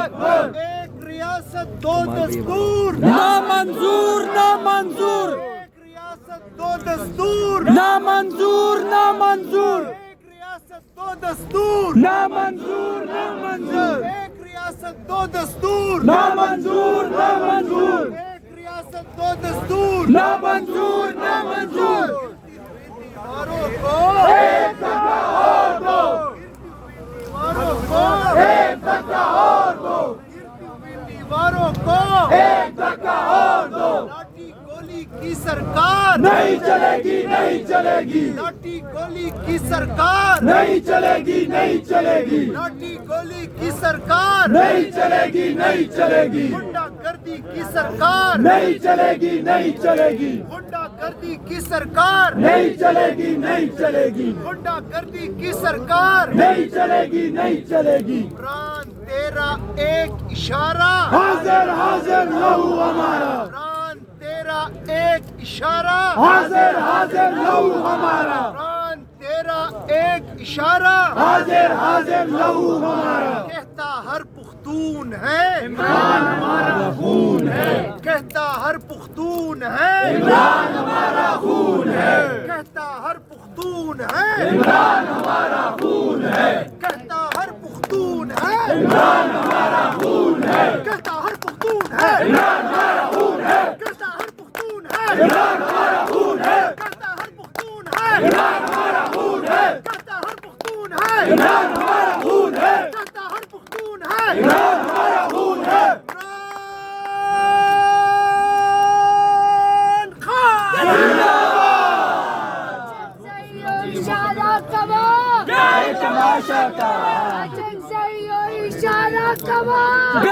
اکبر ایک ریاست دو دستور نامنظور نامنظور ایک ریاست دو دستور نامنظور نامنظور ایک ریاست دو دستور نامنظور نامنظور ایک ریاست دو دستور نامنظور نامنظور ایک ریاست دو دستور نامنظور نامنظور دیواروں کو ایک دھکا اور دو دیواروں کو ایک دھکا اور دو دیواروں کو ایک دھکا اور دو لاٹھی گولی کی سرکار نہیں چلے گی نہیں چلے گی لاٹھی گولی کی سرکار نہیں چلے گی نہیں چلے گی لاٹھی گولی کی سرکار نہیں چلے گی نہیں چلے گی غنڈہ گردی کی سرکار نہیں چلے گی نہیں چلے گی غنڈہ گردی کی سرکار نہیں چلے گی نہیں چلے گی غنڈہ گردی کی سرکار نہیں چلے گی نہیں چلے گی عمران تیرا ایک اشارہ حاضر حاضر لہو ہمارا عمران تیرا ایک اشارہ حاضر حاضر لہو ہمارا عمران تیرا ایک اشارہ حاضر حاضر لہو ہمارا کہتا ہر پختون ہے عمران ہمارا خون ہے کہتا ہر پختون ہے عمران ہمارا خون ہے کہتا ہر پختون ہے عمران ہمارا خون ہے کہتا ہر پختون ہے عمران ہمارا خون ہے کہتا ہر پختون ہے عمران ہمارا خون ہے کہتا ہر پختون ہے عمران ہمارا خون ہے کہتا ہر پختون ہے عمران ہمارا خون ہے کہتا ہر پختون ہے عمران ہمارا خون ہے کہتا ہر پختون ہے عمران ہمارا خون ہے عمران خان اشارہ کباب کیا تماشا کا اشارہ کباب